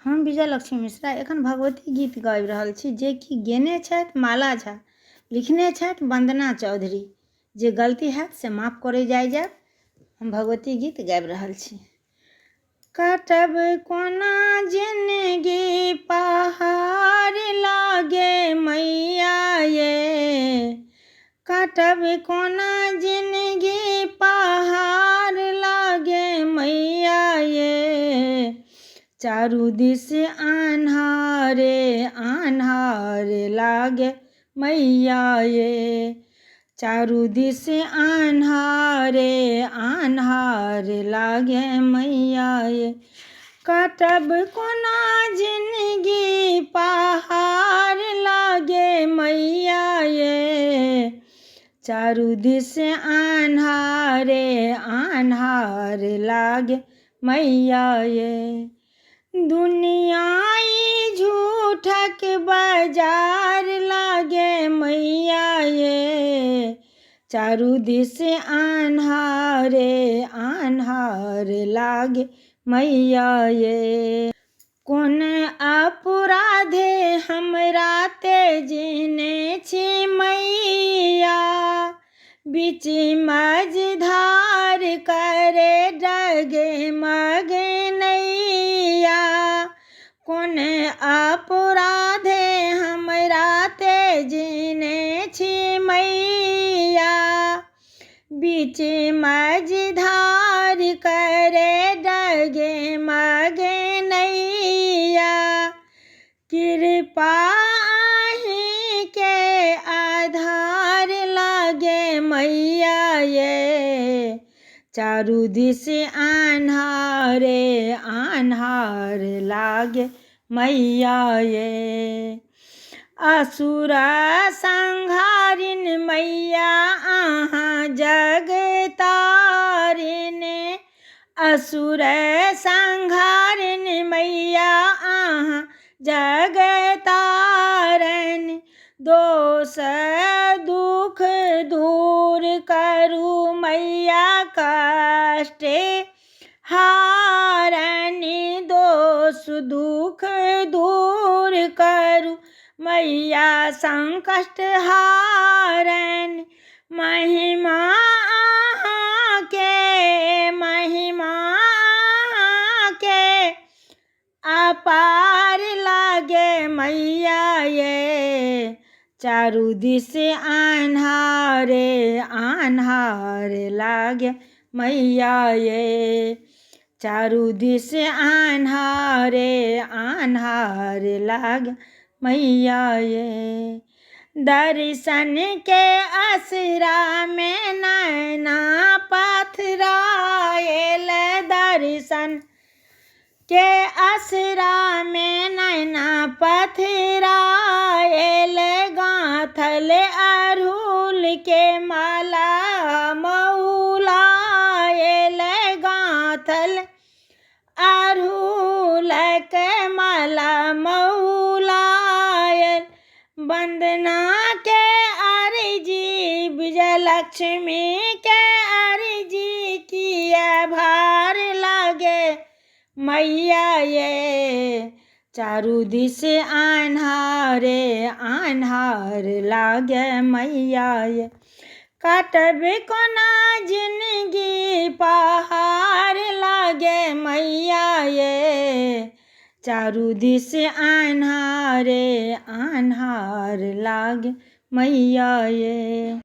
हम विजयलक्ष्मी मिश्रा एखन भगवती गीत गाबि रहल छी जे कि गेने छथि माला झा, लिखने छथि वंदना चौधरी। जे गलती हैत से माफ करे जाय। हम भगवती गीत गाबि रहल छी। काटब कोना जिंदगी पहाड़ लागे मैया ये, काटब कोना जिंदगी पहाड़ लागे मैया ये। चारू दिस अन्हारे अन्हारे लागे मैया ये, चारू दिस अन्हारे अन्हारे लागे मैया ये। काटब कोना जिंदगी पहाड़ लागे मैया ये, चारू दिस अन्हारे अन्हारे लागे मैया ये। दुनिया ई झूठक बाजार लागे मैया ये, चारू दिस अन्हारे अन्हारे लागे मैया ये। कोन अपराधे हमरा तेजने छी मैया, बीच मझधार करे डगे मगनैया। कोन अपराधे हमरा तेजने छी मैया, बीच मझधार करे डगे मगनैया। कृपा अहीं के आधार लागे मैया ये, चारू दिस अन्हारे अन्हारे लागे मैया ये। असुर संहारिन मैया अहाँ जग तारिन, असुर संहारिन मैया अहाँ जग तारन। दोष दुख दूर करू मैया कष्ट हारनी, दोष दुख दूर करू मैया संकट हारन। महिमा अहाँ के अपार लागे मैया ये, चारू दिस अन्हारे अन्हारे लागे मैया ये, चारू दिस अन्हारे अन्हारे लागे मैया ये। दर्शन के असरा में नैना पथराएल, दर्शन के असरा में नैना पथराएल। गांथल अड़हुल के माला मौलाएल, गांथल अड़हुल के माला मौलाएल। वंदना के अर्जी विजयलक्ष्मी के अर्जी किया भार लागे मैया ये, चारू दिस अन्हारे अन्हारे लागे मैया ये। काटब कोना जिंदगी पहाड़ लागे मैया ये, चारू दिस अन्हारे अन्हार लागे मैया ये।